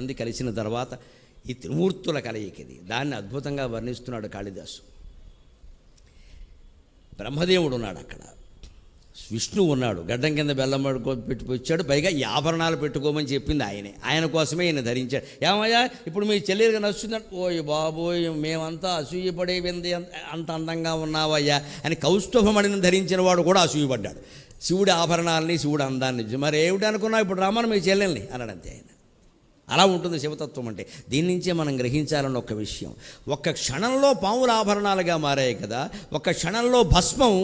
మంది కలిసిన తర్వాత ఈ త్రిమూర్తుల కలయికది. దాన్ని అద్భుతంగా వర్ణిస్తున్నాడు కాళిదాసు. బ్రహ్మదేవుడు ఉన్నాడు అక్కడ, విష్ణువు ఉన్నాడు, గడ్డం కింద బెల్లం పెట్టిపోయాడు, పైగా ఈ ఆభరణాలు పెట్టుకోమని చెప్పింది ఆయనే. ఆయన కోసమే ఈయన ధరించాడు. ఏమయ్యా ఇప్పుడు మీ చెల్లెలుగా నచ్చుతుందంటే, ఓయ్ బాబోయ్ మేమంతా అసూయపడేవింది, అంత అందంగా ఉన్నావయ్యా అని కౌస్తుభమణిని ధరించిన వాడు కూడా అసూయపడ్డాడు. శివుడి ఆభరణాలని, శివుడి అందాన్ని. మరి ఏమిటి అనుకున్నావు, ఇప్పుడు రమ్మని మీ చెల్లెల్ని అన్నాడంతే ఆయన. అలా ఉంటుంది శివతత్వం అంటే. దీని నుంచే మనం గ్రహించాలన్న ఒక విషయం. ఒక్క క్షణంలో పాముల ఆభరణాలుగా మారాయి కదా, ఒక్క క్షణంలో భస్మం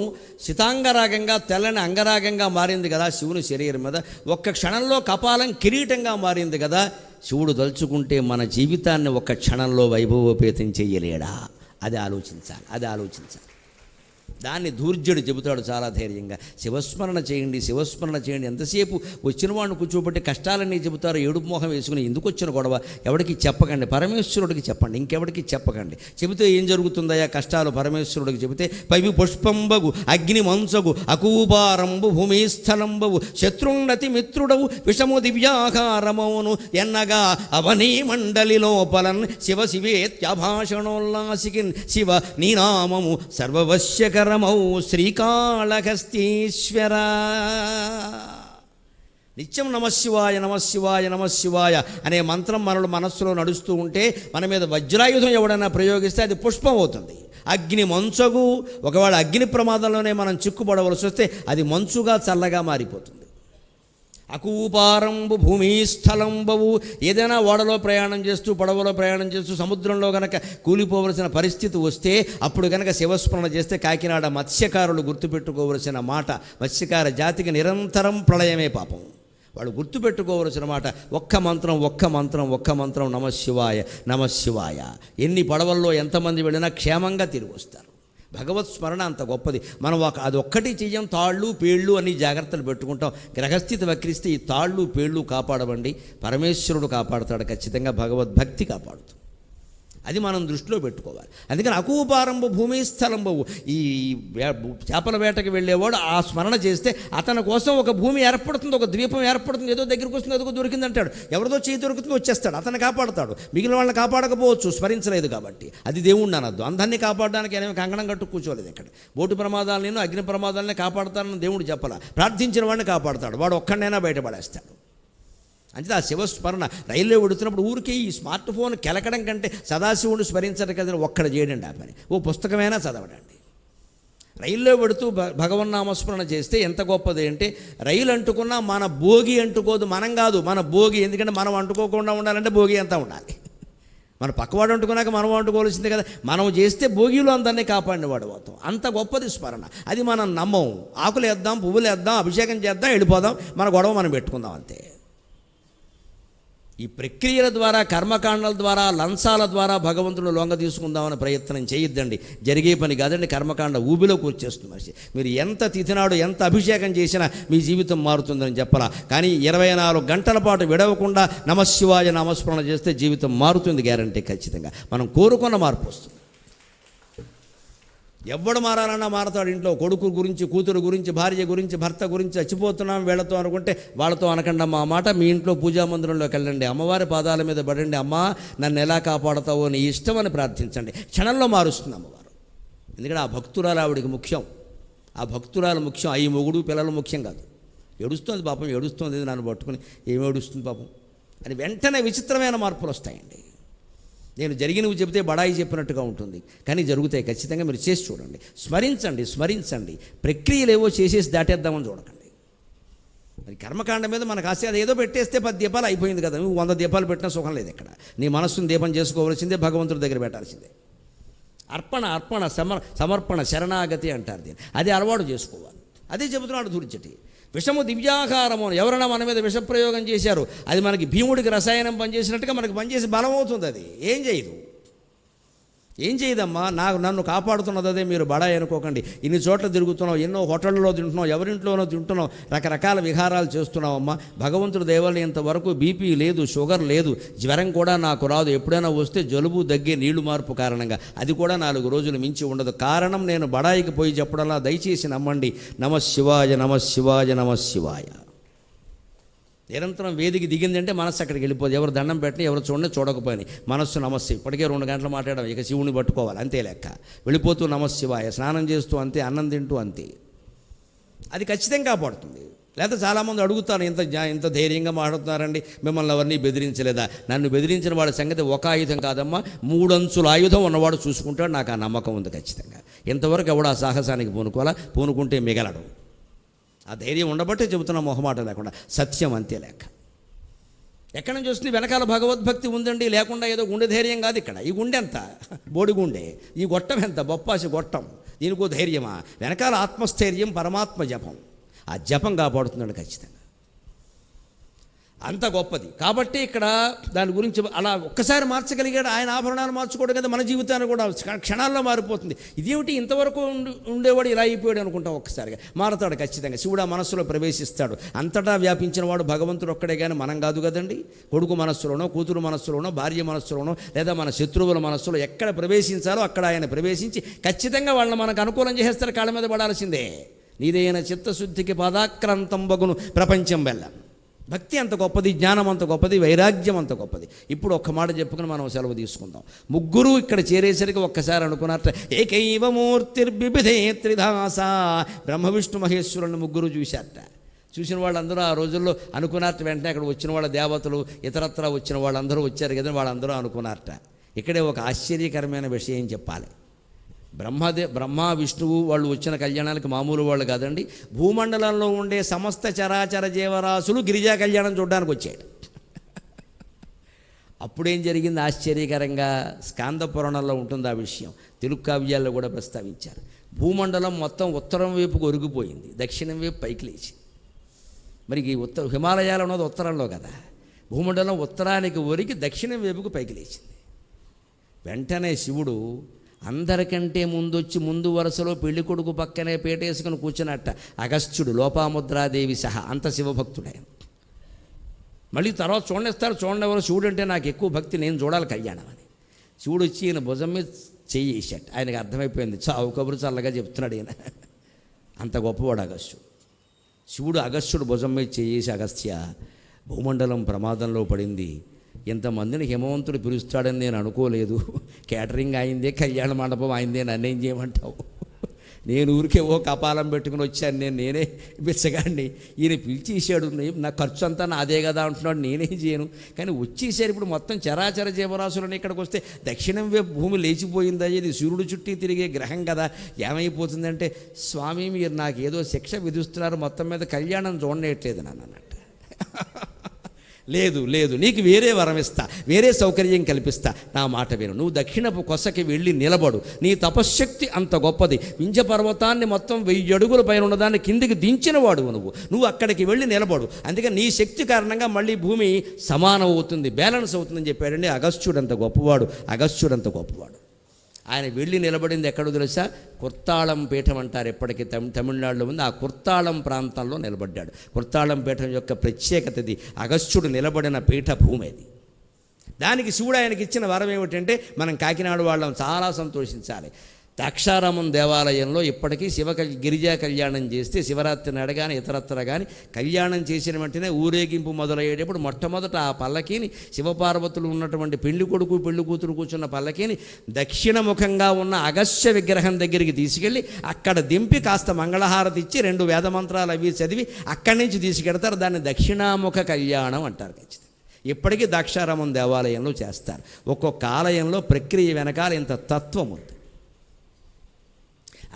సితాంగరాగంగా తెల్లని అంగరాగంగా మారింది కదా శివుని శరీరం మీద, ఒక్క క్షణంలో కపాలం కిరీటంగా మారింది కదా. శివుడు తలుచుకుంటే మన జీవితాన్ని ఒక్క క్షణంలో వైభవోపేతం చెయ్యలేడా? అది ఆలోచించాలి. దాన్ని ధూర్జుడు చెబుతాడు చాలా ధైర్యంగా. శివస్మరణ చేయండి, శివస్మరణ చేయండి. ఎంతసేపు వచ్చిన వాడిని కూర్చోబెట్టి కష్టాలన్నీ చెబుతారు, ఏడుపు మొహం వేసుకుని. ఎందుకు వచ్చిన గొడవ ఎవరికి చెప్పకండి, పరమేశ్వరుడికి చెప్పండి, ఇంకెవరికి చెప్పకండి. చెబితే ఏం జరుగుతుందయ్యా కష్టాలు? పరమేశ్వరుడికి చెబితే పైవి పుష్పంబగు అగ్ని మంసగు అకూపారంబు భూమిస్థలంబవు శత్రున్నతి మిత్రుడవు విషము దివ్యాకారమౌను ఎన్నగా అవనీ మండలి లోపలన్ శివ శివేత్యభాషణోల్లాసికిన్ శివ నీనామము సర్వవశ్యక రమౌ శ్రీకాళహస్తీశ్వర. నిత్యం నమశివాయ నమశివాయ నమశివాయ అనే మంత్రం మనలో మనస్సులో నడుస్తూ ఉంటే మన మీద వజ్రాయుధం ఎవడైనా ప్రయోగిస్తే అది పుష్పం అవుతుంది. అగ్ని మంచుగు, ఒకవేళ అగ్ని ప్రమాదంలోనే మనం చిక్కుపడవలసి వస్తే అది మంచుగా చల్లగా మారిపోతుంది. అకూపారంబు భూమిస్థలంబవు, ఏదైనా ఓడలో ప్రయాణం చేస్తూ పడవలో ప్రయాణం చేస్తూ సముద్రంలో గనక కూలిపోవలసిన పరిస్థితి వస్తే అప్పుడు గనక శివస్మరణ చేస్తే కాకినాడ మత్స్యకారులు గుర్తుపెట్టుకోవలసిన మాట, మత్స్యకార జాతికి నిరంతరం ప్రళయమే పాపం. వాళ్ళు గుర్తుపెట్టుకోవలసిన మాట ఒక్క మంత్రం నమశివాయ నమశివాయ. ఎన్ని పడవల్లో ఎంతమంది వెళ్ళినా క్షేమంగా తిరిగి వస్తారు. భగవత్ స్మరణ అంత గొప్పది. మనం అది ఒక్కటి చెయ్యం, తాళ్ళు పేళ్ళు అని జాగ్రత్తలు పెట్టుకుంటాం. గ్రహస్థితి వక్రిస్తే ఈ తాళ్ళు పేళ్ళు కాపాడవండి, పరమేశ్వరుడు కాపాడుతాడు ఖచ్చితంగా, భగవద్భక్తి కాపాడుతుంది. అది మనం దృష్టిలో పెట్టుకోవాలి. అందుకని అకూపారంబు భూమిస్థలంబవు, ఈ చేపల వేటకి వెళ్ళేవాడు ఆ స్మరణ చేస్తే అతని కోసం ఒక భూమి ఏర్పడుతుంది, ఒక ద్వీపం ఏర్పడుతుంది. ఏదో దగ్గరికి వస్తుంది, ఏదో దొరికింది అంటాడు, ఎవరిదో చేయి దొరుకుతుంది వచ్చేస్తాడు, అతను కాపాడుతాడు. మిగిలిన వాళ్ళని కాపాడకపోవచ్చు, స్మరించలేదు కాబట్టి. అది దేవుణ్ణి అనద్దు. అందరినీ కాపాడడానికి ఏమీ కంకణం కట్టు కూర్చోలేదు ఇక్కడ. బోటు ప్రమాదాలను అగ్ని ప్రమాదాలని కాపాడుతానని దేవుడు చెప్పాల. ప్రార్థించిన వాడిని కాపాడుతాడు, వాడు ఒక్కడైనా బయటపడేస్తాడు. అంటే ఆ శివస్మరణ రైల్లో వెడుతున్నప్పుడు ఊరికి ఈ స్మార్ట్ ఫోన్ కెలకడం కంటే సదాశివుని స్మరించడం కదా ఒక్కడ చేయడండి ఆ పని. ఓ పుస్తకమైనా చదవడండి. రైల్లో వెడుతూ భగవన్నామస్మరణ చేస్తే ఎంత గొప్పది అంటే, రైలు అంటుకున్నా మన భోగి అంటుకోదు, మనం కాదు మన భోగి. ఎందుకంటే మనం అంటుకోకుండా ఉండాలంటే భోగి అంతా ఉండాలి. మన పక్కవాడు అంటుకున్నాక మనం అంటుకోవాల్సిందే కదా. మనం చేస్తే భోగిలో అందరినీ కాపాడిన వాడు అవుతాం. అంత గొప్పది స్మరణ. అది మనం నమ్మం. ఆకులు వేద్దాం, పువ్వులు వేద్దాం, అభిషేకం చేద్దాం, వెళ్ళిపోదాం, మన గొడవ మనం పెట్టుకుందాం అంతే. ఈ ప్రక్రియల ద్వారా, కర్మకాండల ద్వారా, లంచాల ద్వారా భగవంతుడు లొంగ తీసుకుందామని ప్రయత్నం చేయొద్దండి. జరిగే పని కాదండి. కర్మకాండ ఊబిలో కూర్చేస్తుంది మనిషి. మీరు ఎంత తిథినాడు ఎంత అభిషేకం చేసినా మీ జీవితం మారుతుందని చెప్పాలా. కానీ 24 గంటల పాటు విడవకుండా నమశివాయ నామస్మరణ చేస్తే జీవితం మారుతుంది, గ్యారంటీ ఖచ్చితంగా. మనం కోరుకున్న మార్పు వస్తుంది. ఎవడు మారాలన్నా మారతాడు. ఇంట్లో కొడుకు గురించి, కూతురు గురించి, భార్య గురించి, భర్త గురించి చచ్చిపోతున్నాం వీళ్ళతో అనుకుంటే వాళ్ళతో అనకండి అమ్మ ఆ మాట. మీ ఇంట్లో పూజా మందిరంలోకి వెళ్ళండి, అమ్మవారి పాదాల మీద పడండి, అమ్మా నన్ను ఎలా కాపాడతావో నీ ఇష్టం అని ప్రార్థించండి. క్షణంలో మారుస్తుంది అమ్మవారు. ఎందుకంటే ఆ భక్తురాలు ఆవిడికి ముఖ్యం. ఆ భక్తురాలు ముఖ్యం, అయ్యి మొగుడు పిల్లలు ముఖ్యం కాదు. ఏడుస్తుంది పాపం, ఏడుస్తుంది, నన్ను పట్టుకుని ఏమి ఏడుస్తుంది పాపం అని వెంటనే విచిత్రమైన మార్పులు వస్తాయండి. నేను జరిగినవి చెబితే బడాయి చెప్పినట్టుగా ఉంటుంది, కానీ జరుగుతాయి ఖచ్చితంగా. మీరు చేసి చూడండి, స్మరించండి. ప్రక్రియలు ఏవో చేసేసి దాటేద్దామని చూడకండి. మరి కర్మకాండ మీద మనకు ఆశ ఏదో పెట్టేస్తే 10 దీపాలు అయిపోయింది కదా. నువ్వు 100 దీపాలు పెట్టినా సుఖం లేదు ఇక్కడ. నీ మనస్సును దీపం చేసుకోవాల్సిందే, భగవంతుడి దగ్గర పెట్టాల్సిందే. అర్పణ సమర్పణ శరణాగతి అంటారు దీన్ని. అది అలవాటు చేసుకోవాలి. అదే చెబుతున్నాడు ధూర్జటి. విషము దివ్యాకారము. ఎవరైనా మన మీద విషప్రయోగం చేశారు, అది మనకి భీముడికి రసాయనం పనిచేసినట్టుగా మనకి పనిచేసి బలం అవుతుంది. అది ఏం చేయదమ్మా. నన్ను కాపాడుతున్నది అదే. మీరు బడాయి అనుకోకండి. ఇన్ని చోట్ల తిరుగుతున్నావు, ఎన్నో హోటళ్ళలో తింటున్నావు, ఎవరింట్లోనో తింటున్నావు, రకరకాల విహారాలు చేస్తున్నావమ్మా. భగవంతుడు దేవాలయం ఇంతవరకు బీపీ లేదు, షుగర్ లేదు, జ్వరం కూడా నాకు రాదు. ఎప్పుడైనా వస్తే జలుబు, దగ్గే, నీళ్లు మార్పు కారణంగా, అది కూడా 4 రోజులు మించి ఉండదు. కారణం నేను బడాయికి పోయి చెప్పడంలా దయచేసి నమ్మండి. నమశివాయ నమశివాయ నమశివాయ. నిరంతరం వేదికి దిగిందంటే మనస్సు అక్కడికి వెళ్ళిపోదు. ఎవరు దండం పెట్టినా ఎవరు చూడండి చూడకపోయి మనస్సు నమస్తే. ఇప్పటికే 2 గంటలు మాట్లాడడం, ఇక శివుని పట్టుకోవాలి అంతే లెక్క. వెళ్ళిపోతూ నమశివాయ, స్నానం చేస్తూ అంతే, అన్నం తింటూ అంతే. అది ఖచ్చితంగా కాపాడుతుంది. లేకపోతే చాలామంది అడుగుతారు, ఇంత ధైర్యంగా మాట్లాడుతున్నారండి, మిమ్మల్ని ఎవరిని బెదిరించలేదా? నన్ను బెదిరించిన వాడి సంగతి ఒక ఆయుధం కాదమ్మా, 3 అంచుల ఆయుధం ఉన్నవాడు చూసుకుంటాడు. నాకు ఆ నమ్మకం ఉంది ఖచ్చితంగా. ఇంతవరకు ఎవడు ఆ సాహసానికి పూనుకుంటే మిగలడు. ఆ ధైర్యం ఉండబట్టే చెబుతున్నా మొహమాట లేకుండా, సత్యం అంతే లెక్క. ఎక్కడి నుంచి వస్తుంది? వెనకాల భగవద్భక్తి ఉందండి, లేకుండా ఏదో గుండె ధైర్యం కాదు. ఇక్కడ ఈ గుండె ఎంత బోడిగుండె, ఈ గొట్టం ఎంత బొప్పాసి గొట్టం, దీనికో ధైర్యమా? వెనకాల ఆత్మస్థైర్యం, పరమాత్మ జపం. ఆ జపం కాపాడుతున్నాడు ఖచ్చితంగా, అంత గొప్పది. కాబట్టి ఇక్కడ దాని గురించి అలా ఒక్కసారి మార్చగలిగాడు. ఆయన ఆభరణాలు మార్చుకోవడం కదా మన జీవితాన్ని కూడా క్షణాల్లో మారిపోతుంది. ఇదేమిటి ఇంతవరకు ఉండేవాడు ఇలా అయిపోయాడు అనుకుంటాం, ఒక్కసారిగా మారతాడు ఖచ్చితంగా. శివుడు ఆ మనస్సులో ప్రవేశిస్తాడు. అంతటా వ్యాపించిన వాడు భగవంతుడు ఒక్కడే కానీ మనం కాదు కదండి. కొడుకు మనస్సులోనో, కూతురు మనస్సులోనో, భార్య మనస్సులోనో, లేదా మన శత్రువుల మనస్సులో ఎక్కడ ప్రవేశించాలో అక్కడ ఆయన ప్రవేశించి ఖచ్చితంగా వాళ్ళని మనకు అనుకూలం చేసేస్తారు. కాళ్ళ మీద పడాల్సిందే. నీదైన చిత్తశుద్ధికి పాదాక్రాంతం బగును ప్రపంచం వెళ్ళ. భక్తి అంత గొప్పది, జ్ఞానం అంత గొప్పది, వైరాగ్యం అంత గొప్పది. ఇప్పుడు ఒక్క మాట చెప్పుకుని మనం సెలవు తీసుకుందాం. ముగ్గురు ఇక్కడ చేరేసరికి ఒక్కసారి అనుకున్నట్టు ఏకైవ మూర్తిర్బిభిధే త్రిధాస. బ్రహ్మ విష్ణు మహేశ్వరుని ముగ్గురు చూశారట. చూసిన వాళ్ళందరూ ఆ రోజుల్లో అనుకున్నట్టు వెంటనే అక్కడ వచ్చిన వాళ్ళ దేవతలు, ఇతరత్రా వచ్చిన వాళ్ళందరూ వచ్చారు కదా, వాళ్ళందరూ అనుకున్నారట. ఇక్కడే ఒక ఆశ్చర్యకరమైన విషయం చెప్పాలి. బ్రహ్మ విష్ణువు వాళ్ళు వచ్చిన కళ్యాణానికి మామూలు వాళ్ళు కాదండి. భూమండలంలో ఉండే సమస్త చరాచర జీవరాశులు గిరిజా కళ్యాణం చూడడానికి వచ్చాడు. అప్పుడేం జరిగింది ఆశ్చర్యకరంగా? స్కాంద పురాణంలో ఉంటుంది ఆ విషయం, తెలుగు కావ్యాల్లో కూడా ప్రస్తావించారు. భూమండలం మొత్తం ఉత్తరం వైపుకు ఒరిగిపోయింది, దక్షిణం వైపు పైకి లేచి. మరి ఈ హిమాలయాలు ఉన్నది ఉత్తరంలో కదా, భూమండలం ఉత్తరానికి ఒరిగి దక్షిణం వైపుకు పైకి లేచింది. వెంటనే శివుడు అందరికంటే ముందు వరుసలో పెళ్లి కొడుకు పక్కనే పేటేసుకుని కూర్చున్నట్ట అగస్త్యుడు, లోపాముద్రాదేవి సహా. అంత శివభక్తుడే. మళ్ళీ తర్వాత చూడండి ఎవరు శివుడు అంటే నాకు ఎక్కువ భక్తి, నేను చూడాలి కళ్యాణం అని. శివుడు వచ్చి ఈయన భుజం మీద చెయ్యి వేసాడు. ఆయనకు అర్థమైపోయింది, చావు కబురు చల్లగా చెప్తున్నాడు ఈయన. అంత గొప్పవాడు అగస్త్యుడు. శివుడు అగస్త్యుడు భుజం మీద చేసి, అగస్త్య భూమండలం ప్రమాదంలో పడింది, ఇంతమందిని హిమవంతుడు పిలుస్తాడని నేను అనుకోలేదు. క్యాటరింగ్ అయిందే, కళ్యాణ మండపం అయిందే, నన్నేం చేయమంటావు? నేను ఊరికే ఓ కపాలం పెట్టుకుని వచ్చాను, నేనే బిచ్చగాడిని. ఈయన పిలిచేసాడు, నా ఖర్చు అంతా నాదే కదా అంటున్నాడు, నేనేం చేయను. కానీ వచ్చేసారు ఇప్పుడు మొత్తం చరాచర జీవరాశులని. ఇక్కడికి వస్తే దక్షిణం వైపు భూమి లేచిపోయిందా, ఇది సూర్యుడు చుట్టి తిరిగే గ్రహం కదా, ఏమైపోతుందంటే స్వామి మీరు నాకు ఏదో శిక్ష విధిస్తున్నారు, మొత్తం మీద కళ్యాణం చూడనేయట్లేదు నన్ను అన్నట్టు. లేదు నీకు వేరే వరం ఇస్తా, వేరే సౌకర్యం కల్పిస్తా, నా మాట విను. నువ్వు దక్షిణపు కొసకి వెళ్ళి నిలబడు. నీ తపశ్శక్తి అంత గొప్పది. వింధ్య పర్వతాన్ని మొత్తం 1000 అడుగుల పైన ఉన్నదాన్ని కిందికి దించినవాడు నువ్వు అక్కడికి వెళ్ళి నిలబడు. అందుకని నీ శక్తి కారణంగా మళ్ళీ భూమి సమానం అవుతుంది, బ్యాలెన్స్ అవుతుందని చెప్పాడండి. అగస్త్యుడంత గొప్పవాడు. ఆయన వెళ్ళి నిలబడింది ఎక్కడో తెలుసా? కుర్తాళం పీఠం అంటారు, ఎప్పటికీ తమిళనాడులో ఉంది. ఆ కుర్తాళం ప్రాంతంలో నిలబడ్డాడు. కుర్తాళం పీఠం యొక్క ప్రత్యేకతది, అగస్త్యుడు నిలబడిన పీఠ భూమి అది. దానికి శివుడు ఆయనకి ఇచ్చిన వరం ఏమిటంటే, మనం కాకినాడ వాళ్ళం చాలా సంతోషించాలి. ద్రాక్షారామం దేవాలయంలో ఇప్పటికీ గిరిజా కళ్యాణం చేస్తే, శివరాత్రి నాడు కానీ ఇతరత్ర కానీ కళ్యాణం చేసిన వెంటనే ఊరేగింపు మొదలయ్యేటప్పుడు మొట్టమొదట ఆ పల్లకీని, శివపార్వతులు ఉన్నటువంటి పెళ్లి కొడుకు పెళ్లి కూతురు కూర్చున్న పల్లకీని దక్షిణముఖంగా ఉన్న అగస్త్య విగ్రహం దగ్గరికి తీసుకెళ్ళి అక్కడ దింపి కాస్త మంగళహారతి ఇచ్చి 2 వేదమంత్రాలు అవి చదివి అక్కడి నుంచి తీసుకెడతారు. దాన్ని దక్షిణాముఖ కళ్యాణం అంటారు. ఖచ్చితంగా ఇప్పటికీ ద్రాక్షారామం దేవాలయంలో చేస్తారు. ఒక్కొక్క ఆలయంలో ప్రక్రియ వెనకాల ఇంత తత్వం ఉంది.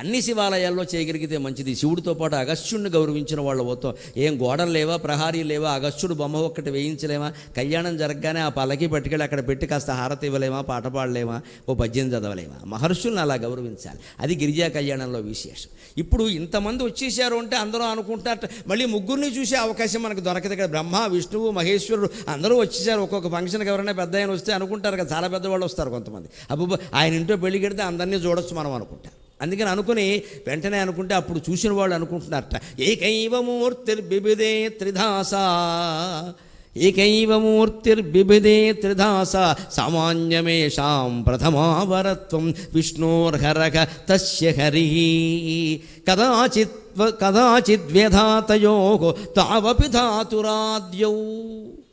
అన్ని శివాలయాల్లో చేయగలిగితే మంచిది. శివుడితో పాటు అగస్త్యుడిని గౌరవించిన వాళ్ళు పోతాం. ఏం గోడలు లేవా, ప్రహారీ లేవా, అగస్త్యుడు బొమ్మ ఒక్కటి వేయించలేమా? కళ్యాణం జరగగానే ఆ పల్లకి పట్టుకెళ్ళి అక్కడ పెట్టి కాస్త హారతి ఇవ్వలేమా, పాట పాడలేమా, ఓ పద్యం చదవలేమా? మహర్షుల్ని అలా గౌరవించాలి. అది గిరిజా కళ్యాణంలో విశేషం. ఇప్పుడు ఇంతమంది వచ్చేసారు అంటే అందరూ అనుకుంటారు మళ్ళీ ముగ్గురిని చూసే అవకాశం మనకు దొరకదు కదా. బ్రహ్మ విష్ణువు మహేశ్వరుడు అందరూ వచ్చేసారు. ఒక్కొక్క ఫంక్షన్కి ఎవరైనా పెద్ద ఆయన వస్తే అనుకుంటారు కదా, చాలా పెద్దవాళ్ళు వస్తారు కొంతమంది. అబ్బో ఆయన ఇంట్లో పెళ్లి కడితే అందరినీ చూడొచ్చు మనం అనుకుంటారు. అందుకని అనుకుని వెంటనే అనుకుంటే అప్పుడు చూసిన వాళ్ళు అనుకుంటున్నారట, ఏకైవ మూర్తిర్బిభిదే త్రిధాస. ఏకైవ మూర్తిర్బిభిదే త్రిధాస సామాన్యమేషాం ప్రథమావరత్వం విష్ణోర్హరః తస్య హరిః కదాచిద్వ్యధాతయోః తావపి ధాతురాద్యౌ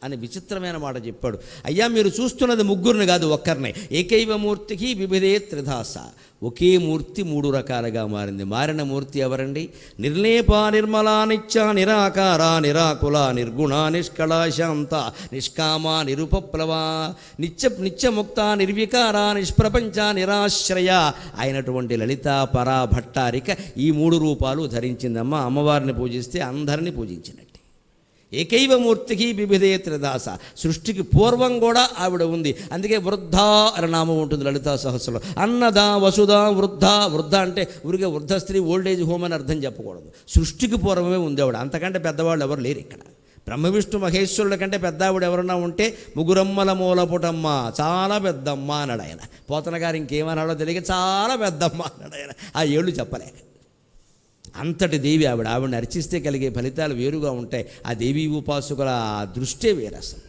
అని విచిత్రమైన మాట చెప్పాడు. అయ్యా మీరు చూస్తున్నది ముగ్గురిని కాదు, ఒక్కరినే. ఏకైవ మూర్తికి విభిదే త్రిధాస, ఒకే మూర్తి మూడు రకాలుగా మారింది. మారిన మూర్తి ఎవరండి? నిర్లేప నిర్మలా నిత్య నిరాకార నిరాకుల నిర్గుణ నిష్కళ శాంత నిష్కామ నిరుపప్లవ నిత్యముక్త నిర్వికార నిష్ప్రపంచ నిరాశ్రయ అయినటువంటి లలిత పరా భట్టారిక ఈ మూడు రూపాలు ధరించిందమ్మ. అమ్మవారిని పూజిస్తే అందరినీ పూజించినట్టు. ఏకైవ మూర్తికి బిభిదే త్రిదాస. సృష్టికి పూర్వం కూడా ఆవిడ ఉంది. అందుకే వృద్ధ అనే నామం ఉంటుంది లలితా సహస్రంలో. అన్నద వసుధ వృద్ధ. వృద్ధ అంటే ఊరికే వృద్ధ స్త్రీ, ఓల్డేజ్ హోమ్ అని అర్థం చెప్పకూడదు. సృష్టికి పూర్వమే ఉంది ఆవిడ. అంతకంటే పెద్దవాళ్ళు ఎవరు లేరు ఇక్కడ. బ్రహ్మ విష్ణు మహేశ్వరుల కంటే పెద్ద ఆవిడ ఎవరన్నా ఉంటే ముగురమ్మల మూలపుటమ్మ, చాలా పెద్దమ్మ అన్నాడు ఆయన. పోతన గారు ఇంకేమన్నాడో తెలియక చాలా పెద్దమ్మ అన్నాడు ఆయన. ఆ ఏళ్ళు చెప్పలేక. అంతటి దేవి ఆవిడ. ఆవిడని అర్చిస్తే కలిగే ఫలితాలు వేరుగా ఉంటాయి. ఆ దేవీ ఉపాసకుల దృష్టే వేరసలు,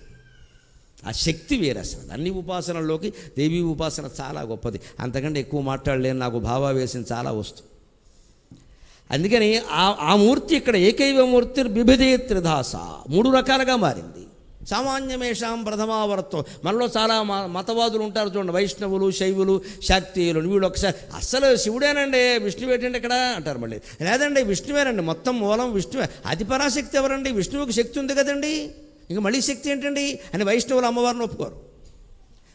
ఆ శక్తి వేరసలు. అన్ని ఉపాసనల్లోకి దేవీ ఉపాసన చాలా గొప్పది. అంతకంటే ఎక్కువ మాట్లాడలేను, నాకు భావావేశం చాలా వస్తుంది. అందుకని ఆ మూర్తి ఇక్కడ ఏకైవ మూర్తి బిభిదే త్రిధాస, మూడు రకాలుగా మారింది. సామాన్యమేషాం ప్రథమావరత్వం. మనలో చాలా మతవాదులు ఉంటారు చూడండి, వైష్ణవులు, శైవులు, శాక్తీయులు. వీళ్ళు ఒకసారి అస్సలు శివుడేనండి, విష్ణువు ఏంటంటే ఇక్కడ అంటారు. మళ్ళీ లేదండి విష్ణువేనండి, మొత్తం మూలం విష్ణువే. అది పరాశక్తి ఎవరండి? విష్ణువుకి శక్తి ఉంది కదండి, ఇంక మళ్ళీ శక్తి ఏంటండి అని వైష్ణవులు అమ్మవారిని ఒప్పుకోరు,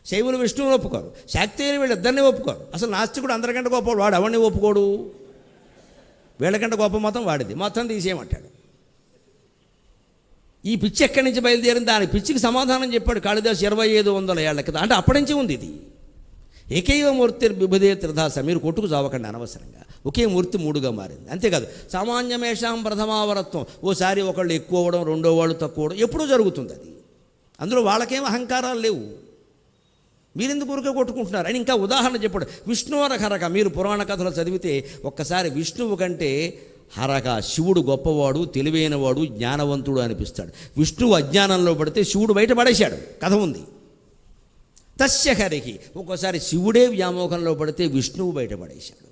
శైవులు విష్ణువుని ఒప్పుకోరు, శాక్తీయులు వీళ్ళిద్దరినీ ఒప్పుకోరు. అసలు నాస్తికుడు అందరికంటే గొప్ప వాడు ఎవరిని ఒప్పుకోడు. వీళ్ళకంటే గొప్ప మతం వాడిది, మొత్తం తీసేయమంటాడు. ఈ పిచ్చి ఎక్కడి నుంచి బయలుదేరింది? దాని పిచ్చికి సమాధానం చెప్పాడు కాళిదాసు 2500 ఏళ్ల కదా. అంటే అప్పటి నుంచి ఉంది ఇది. ఏకైవ మూర్తి బిభిదే త్రిధాస. మీరు కొట్టుకు చావకండి అనవసరంగా. ఒకే మూర్తి మూడుగా మారింది. అంతేకాదు సామాన్యమేషాం ప్రథమావరత్వం. ఓసారి ఒకళ్ళు ఎక్కువ అవ్వడం, రెండో వాళ్ళు తక్కువ అవ్వడం ఎప్పుడూ జరుగుతుంది. అది అందులో వాళ్ళకేం అహంకారాలు లేవు. మీరెందుకు ఊరికే కొట్టుకుంటున్నారు అని ఇంకా ఉదాహరణ చెప్పాడు. విష్ణువరహరక. మీరు పురాణ కథలు చదివితే ఒక్కసారి విష్ణువు కంటే హరక శివుడు గొప్పవాడు, తెలివైనవాడు, జ్ఞానవంతుడు అనిపిస్తాడు. విష్ణువు అజ్ఞానంలో పడితే శివుడు బయట పడేశాడు, కథ ఉంది. తస్య హరికి. ఒక్కోసారి శివుడే వ్యామోహంలో పడితే విష్ణువు బయట పడేశాడు.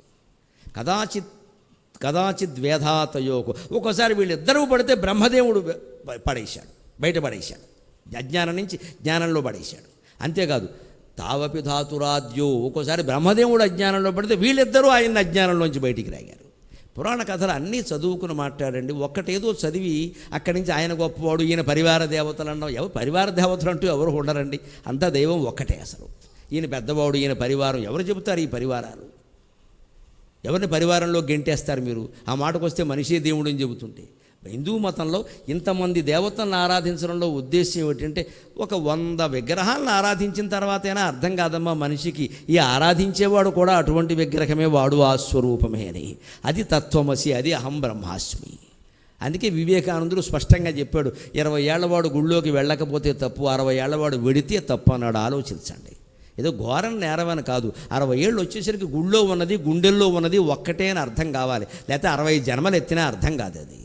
కదాచిద్వేధాతయోకు. ఒక్కోసారి వీళ్ళిద్దరూ పడితే బ్రహ్మదేవుడు పడేశాడు, బయట పడేశాడు. అజ్ఞానం నుంచి జ్ఞానంలో పడేశాడు. అంతేకాదు తావపి ధాతురాద్యో. ఒక్కోసారి బ్రహ్మదేవుడు అజ్ఞానంలో పడితే వీళ్ళిద్దరూ ఆయన అజ్ఞానంలోంచి బయటికి రాగారు. పురాణ కథలు అన్నీ చదువుకుని మాట్లాడండి. ఒక్కటేదో చదివి అక్కడి నుంచి ఆయన గొప్పవాడు, ఈయన పరివార దేవతలు అన్నావు. ఎవరు పరివార దేవతలు అంటూ ఎవరు ఉండరండి. అంతా దైవం ఒక్కటే. అసలు ఈయన పెద్దవాడు, ఈయన పరివారం ఎవరు చెబుతారు? ఈ పరివారాలు ఎవరిని పరివారంలో గెంటేస్తారు మీరు? ఆ మాటకు వస్తే మనిషే దేవుడు అని చెబుతుంటే, హిందూ మతంలో ఇంతమంది దేవతలను ఆరాధించడంలో ఉద్దేశం ఏమిటంటే, ఒక 100 విగ్రహాలను ఆరాధించిన తర్వాతైనా అర్థం కాదమ్మా మనిషికి, ఈ ఆరాధించేవాడు కూడా అటువంటి విగ్రహమే, వాడు ఆ స్వరూపమే అని. అది తత్వమసి, అది అహం బ్రహ్మాస్మి. అందుకే వివేకానందుడు స్పష్టంగా చెప్పాడు, 20 ఏళ్లవాడు గుళ్ళోకి వెళ్ళకపోతే తప్పు, 60 ఏళ్లవాడు వెడితే తప్పు అన్నాడు. ఆలోచించండి. ఏదో ఘోరం నేరమని కాదు. 60 ఏళ్ళు వచ్చేసరికి గుళ్ళో ఉన్నది, గుండెల్లో ఉన్నది ఒక్కటే అని అర్థం కావాలి. లేకపోతే 60 జన్మలు ఎత్తినా అర్థం కాదు అది.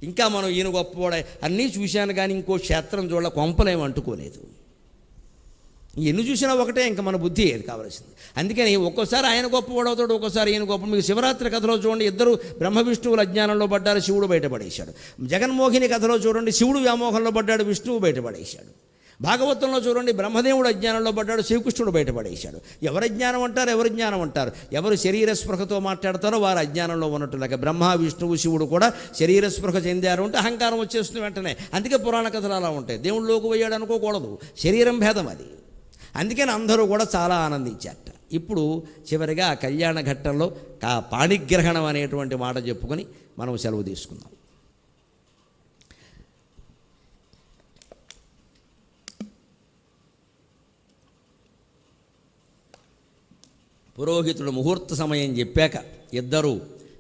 ఇంకా మనం ఈయన గొప్పవాడ అన్నీ చూశాను కానీ ఇంకో క్షేత్రం చూడాల, కొంపలేం అంటుకోలేదు. ఎన్ని చూసినా ఒకటే, ఇంకా మన బుద్ధి ఏది కావాల్సింది. అందుకని ఒక్కోసారి ఆయన గొప్పవాడవుతాడు, ఒక్కోసారి ఈయన గొప్ప. మీకు శివరాత్రి కథలో చూడండి, ఇద్దరు బ్రహ్మ విష్ణువుల అజ్ఞానంలో పడ్డారు, శివుడు బయటపడేశాడు. జగన్మోహిని కథలో చూడండి, శివుడు వ్యామోహంలో పడ్డాడు, విష్ణువు బయటపడేశాడు. భాగవతంలో చూడండి, బ్రహ్మదేవుడు అజ్ఞానంలో పడ్డాడు, శ్రీకృష్ణుడు బయటపడేశాడు. ఎవరు అజ్ఞానం అంటారు, ఎవరు జ్ఞానం అంటారు? ఎవరు శరీర స్పృహతో మాట్లాడతారో వారు అజ్ఞానంలో ఉన్నట్టు. లేక బ్రహ్మ విష్ణువు శివుడు కూడా శరీర స్పృహ చెందారు అంటే అహంకారం వచ్చేస్తుంది వెంటనే. అందుకే పురాణ కథలు అలా ఉంటాయి. దేవుళ్ళలోకి పోయాడు అనుకోకూడదు, శరీరం భేదం అది. అందుకని అందరూ కూడా చాలా ఆనందించారట. ఇప్పుడు చివరిగా ఆ కళ్యాణ ఘట్టంలో పాణిగ్రహణం అనేటువంటి మాట చెప్పుకొని మనం సెలవు తీసుకుందాం. పురోహితుడు ముహూర్త సమయం చెప్పాక ఇద్దరు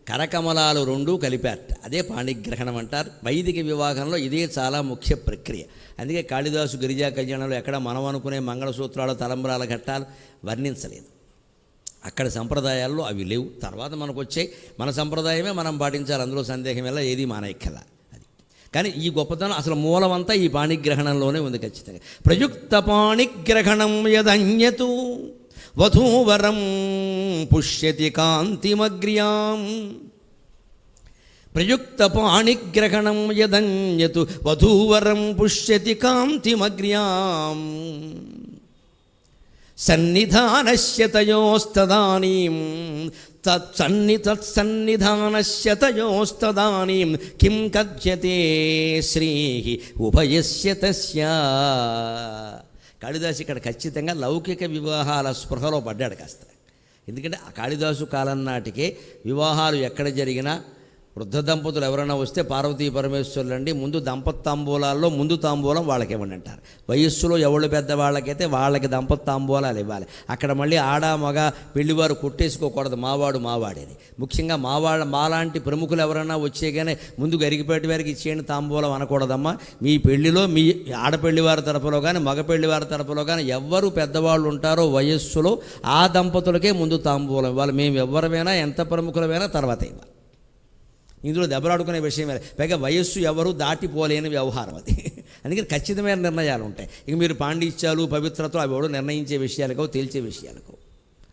కరకమలాలు 2 కలిపారట. అదే పాణిగ్రహణం అంటారు. వైదిక వివాహంలో ఇదే చాలా ముఖ్య ప్రక్రియ. అందుకే కాళిదాసు గిరిజా కళ్యాణంలో ఎక్కడ మనం అనుకునే మంగళసూత్రాలు, తలంబ్రాల ఘట్టాలు వర్ణించలేదు. అక్కడ సంప్రదాయాల్లో అవి లేవు. తర్వాత మనకు వచ్చే మన సంప్రదాయమే మనం పాటించాలి, అందులో సందేహం వల్ల ఏది మానేక్కల. అది కానీ ఈ గొప్పతనం అసలు మూలమంతా ఈ పాణిగ్రహణంలోనే ఉంది ఖచ్చితంగా. ప్రయుక్త పాణిగ్రహణం యదన్యతు వధూవరం పుష్యతి కాంతిమగ్ర్యాం. ప్రయుక్త పాణిగ్రహణం యదన్యతు వధూవరం పుష్యతి కాంతిమగ్ర్యాం. సన్నిధానస్య తయోస్తదానీం తత్సన్నిధానస్య తయోస్తదానీం కిం కథ్యతే శ్రీః ఉభయస్య తస్య. కాళిదాసు ఇక్కడ ఖచ్చితంగా లౌకిక వివాహాల స్పృహలో పడ్డాడు కాస్త. ఎందుకంటే ఆ కాళిదాసు కాలం నాటికే వివాహాలు ఎక్కడ జరిగినా వృద్ధ దంపతులు ఎవరైనా వస్తే పార్వతీ పరమేశ్వరులు అండి ముందు తాంబూలాల్లో ముందు తాంబూలం వాళ్ళకి ఇవ్వండి అంటారు. వయస్సులో ఎవరు పెద్దవాళ్ళకైతే వాళ్ళకి తాంబూలాలు ఇవ్వాలి. అక్కడ మళ్ళీ ఆడ మగ పెళ్లివారు కొట్టేసుకోకూడదు, మావాడు మావాడేది. ముఖ్యంగా మాలాంటి ప్రముఖులు ఎవరైనా వచ్చేగానే ముందు గరిగిపేట వారికి ఇచ్చేయండి తాంబూలం అనకూడదమ్మా. మీ పెళ్లిలో మీ ఆడపెళ్లివారి తరపులో కానీ మగ పెళ్లివారి తరపులో కానీ ఎవరు పెద్దవాళ్ళు ఉంటారో వయస్సులో ఆ దంపతులకే ముందు తాంబూలం ఇవ్వాలి. మేము ఎవరమైనా ఎంత ప్రముఖులమైనా తర్వాత ఇవ్వాలి. ఇందులో దెబ్బలాడుకునే విషయమే. పైగా వయస్సు ఎవరు దాటిపోలేని వ్యవహారం అది. అందుకని ఖచ్చితమైన నిర్ణయాలు ఉంటాయి. ఇక మీరు పాండిత్యాలు పవిత్రతలు అవి ఎవడో నిర్ణయించే విషయాలకో తేల్చే విషయాలకో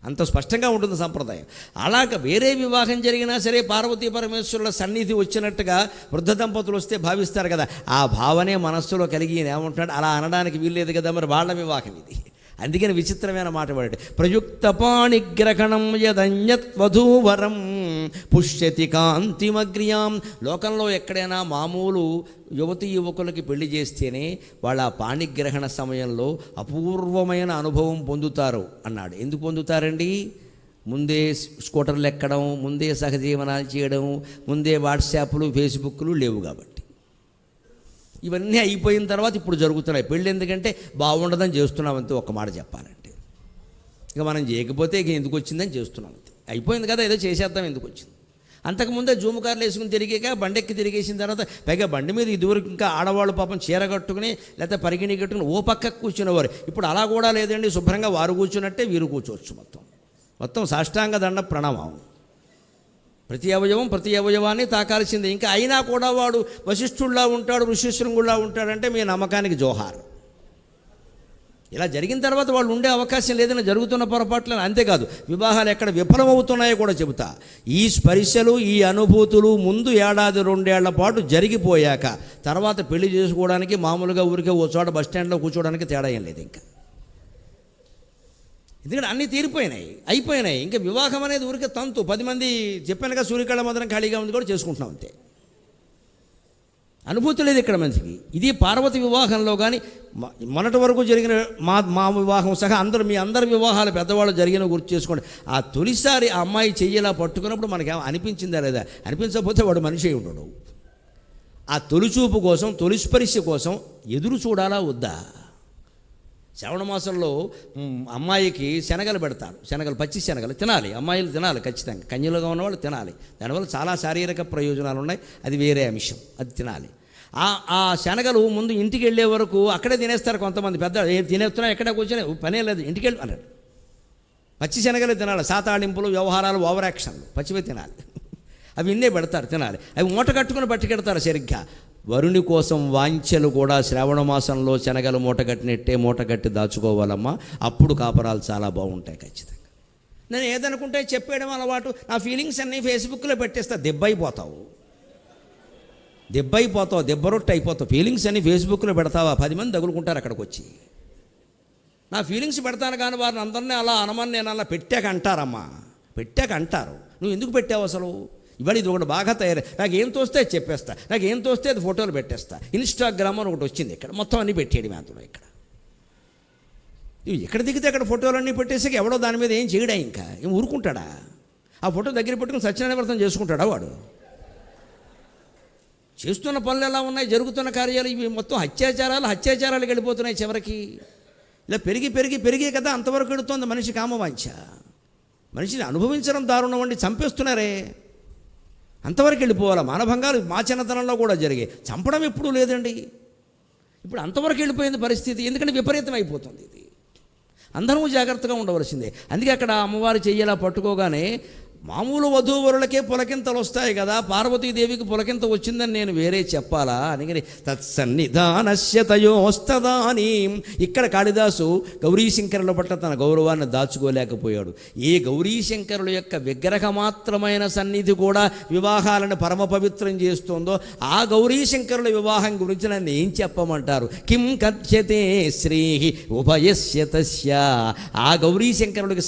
అంత స్పష్టంగా ఉంటుంది సంప్రదాయం. అలాగ వేరే వివాహం జరిగినా సరే పార్వతీ పరమేశ్వరుల సన్నిధి వచ్చినట్టుగా వృద్ధ దంపతులు వస్తే భావిస్తారు కదా. ఆ భావనే మనస్సులో కలిగి ఏమంటున్నాడు, అలా అనడానికి వీల్లేదు కదా, మరి వాళ్ళ వివాహం ఇది. అందుకని విచిత్రమైన మాట పడే ప్రయుక్త పాణిగ్రహణం యదన్యత్వధూవరం పుష్యతి కాంతిమగ్ర్యాం. లోకంలో ఎక్కడైనా మామూలు యువతి యువకులకి పెళ్లి చేస్తేనే వాళ్ళ పాణిగ్రహణ సమయంలో అపూర్వమైన అనుభవం పొందుతారు అన్నాడు. ఎందుకు పొందుతారండి? ముందే స్కూటర్లు ఎక్కడం, ముందే సహజీవనాలు చేయడం, ముందే వాట్సాప్లు ఫేస్బుక్లు లేవు కాబట్టి. ఇవన్నీ అయిపోయిన తర్వాత ఇప్పుడు జరుగుతున్నాయి పెళ్ళి. ఎందుకంటే బాగుండదని చేస్తున్నామంతే, ఒక్క మాట చెప్పాలంటే. ఇక మనం చేయకపోతే ఇక ఎందుకు వచ్చిందని చేస్తున్నామంతే. అయిపోయింది కదా, ఏదో చేసేద్దాం, ఎందుకు వచ్చింది. అంతకుముందే జూము కార్లు వేసుకుని తిరిగాక బండెక్కి తిరిగేసిన తర్వాత పైగా బండి మీద ఇదివరకు ఇంకా ఆడవాళ్ళు పాపం చీర కట్టుకుని లేకపోతే పరిగిణి కట్టుకుని ఓ పక్కకు కూర్చునేవారు. ఇప్పుడు అలా కూడా లేదండి, శుభ్రంగా వారు కూర్చున్నట్టే వీరు కూర్చోవచ్చు. మొత్తం సాష్టాంగ దండ ప్రణామం. ప్రతి అవయవాన్ని తాకాల్సిందే. ఇంకా అయినా కూడా వాడు వశిష్ఠుల్లా ఉంటాడు, ఋషిశృంగుల్లా ఉంటాడంటే మీ నమ్మకానికి జోహార్. ఇలా జరిగిన తర్వాత వాళ్ళు ఉండే అవకాశం లేదని జరుగుతున్న పొరపాట్లను. అంతేకాదు వివాహాలు ఎక్కడ విఫలమవుతున్నాయో కూడా చెబుతా. ఈ స్పర్శలు ఈ అనుభూతులు ముందు ఏడాది 2 ఏళ్ల పాటు జరిగిపోయాక తర్వాత పెళ్లి చేసుకోవడానికి మామూలుగా ఊరికే ఓ చోట బస్టాండ్లో కూర్చోవడానికి తేడా ఏం లేదు. ఇంకా ఎందుకంటే అన్నీ అయిపోయినాయి. ఇంకా వివాహం అనేది ఊరికే తంతు. 10 మంది చెప్పానుగా సూర్యకళ మదనం ఖాళీగా ఉంది కూడా చేసుకుంటున్నాం అంతే. అనుభూతి లేదు ఇక్కడ మనిషికి. ఇది పార్వతి వివాహంలో కానీ మొన్నటి వరకు జరిగిన మా వివాహం సహా మీ అందరి వివాహాలు పెద్దవాళ్ళు జరిగిన గుర్తు చేసుకోండి. ఆ తొలిసారి ఆ అమ్మాయి చెయ్యేలా పట్టుకున్నప్పుడు మనకేమో అనిపించిందా లేదా? అనిపించకపోతే వాడు మనిషి ఉండడు. ఆ తొలిచూపు కోసం తొలిస్పర్శ కోసం ఎదురు చూడాలా వద్దా? శ్రావణ మాసంలో అమ్మాయికి శనగలు పెడతారు. పచ్చి శనగలు తినాలి, అమ్మాయిలు తినాలి ఖచ్చితంగా. కన్యలుగా ఉన్నవాళ్ళు తినాలి. దానివల్ల చాలా శారీరక ప్రయోజనాలు ఉన్నాయి, అది వేరే అంశం, అది తినాలి. ఆ శనగలు ముందు ఇంటికి వెళ్ళే వరకు అక్కడే తినేస్తారు కొంతమంది. పెద్ద తినేస్తున్నా ఎక్కడ కూర్చొని పనే లేదు, ఇంటికి వెళ్ళి అన్నాడు. పచ్చి శనగలు తినాలి. సాతాళింపులు, వ్యవహారాలు, ఓవర్ యాక్షన్లు పచ్చివే తినాలి. అవి ఇన్నే పెడతారు, తినాలి. అవి మూట కట్టుకుని పట్టుకెడతారు సరిగ్గా. వరుని కోసం వాంఛలు కూడా శ్రావణ మాసంలో శనగలు మూట కట్టి దాచుకోవాలమ్మా. అప్పుడు కాపరాలు చాలా బాగుంటాయి ఖచ్చితంగా. నేను ఏదనుకుంటే చెప్పేయడం అలవాటు. నా ఫీలింగ్స్ అన్నీ ఫేస్బుక్లో పెట్టేస్తా. దెబ్బైపోతావు, దెబ్బరొట్టు అయిపోతావు. ఫీలింగ్స్ అన్నీ ఫేస్బుక్లో పెడతావా? 10 మంది తగులుకుంటారు అక్కడికి వచ్చి. నా ఫీలింగ్స్ పెడతాను కానీ వారిని అందరినీ అలా అనమని నేను అలా పెట్టాక అంటారు. నువ్వు ఎందుకు పెట్టావు అసలు? ఇవాళ ఇది ఒకటి బాగా తయారై నాకు ఏం తోస్తే చెప్పేస్తా, నాకు ఏం తోస్తే అది ఫోటోలు పెట్టేస్తా. ఇన్స్టాగ్రామ్ అని ఒకటి వచ్చింది, ఇక్కడ మొత్తం అన్నీ పెట్టేయడం అందులో. ఎక్కడ దిగితే అక్కడ ఫోటోలన్నీ పెట్టేసాక ఎవడో దాని మీద ఏం చేయడా? ఇంకా ఏం ఊరుకుంటాడా? ఆ ఫోటో దగ్గర పెట్టుకుని సత్యనారాయణ వ్రతం చేసుకుంటాడా వాడు? చేస్తున్న పనులు ఎలా ఉన్నాయి, జరుగుతున్న కార్యాలు ఇవి మొత్తం హత్యాచారాలకు వెళ్ళిపోతున్నాయి చివరికి. ఇలా పెరిగి కదా అంతవరకు వెళుతోంది మనిషి కామవాంఛ. మనిషిని అనుభవించడం దారుణం అండి, చంపేస్తున్నారే. అంతవరకు వెళ్ళిపోవాలి. మానభంగాలు మా చిన్నతనంలో కూడా జరిగాయి, చంపడం ఎప్పుడూ లేదండి. ఇప్పుడు అంతవరకు వెళ్ళిపోయింది పరిస్థితి. ఎందుకంటే విపరీతం అయిపోతుంది ఇది. అందరూ జాగ్రత్తగా ఉండవలసిందే. అందుకే అక్కడ అమ్మవారు చెయ్యేలా పట్టుకోగానే మామూలు వధూవరులకే పులకింతలు వస్తాయి కదా, పార్వతీదేవికి పులకింత వచ్చిందని నేను వేరే చెప్పాలా అని తత్సన్నిధానస్య తయోస్తదాని. ఇక్కడ కాళిదాసు గౌరీశంకరుల పట్ల తన గౌరవాన్ని దాచుకోలేకపోయాడు. ఏ గౌరీశంకరుల యొక్క విగ్రహమాత్రమైన సన్నిధి కూడా వివాహాలను పరమ పవిత్రం చేస్తుందో ఆ గౌరీశంకరుల వివాహం గురించి నన్ను ఏం చెప్పమంటారు? కిం కథ్యతే శ్రీ ఉభయస్య తస్య. ఆ గౌరీశంకరుడికి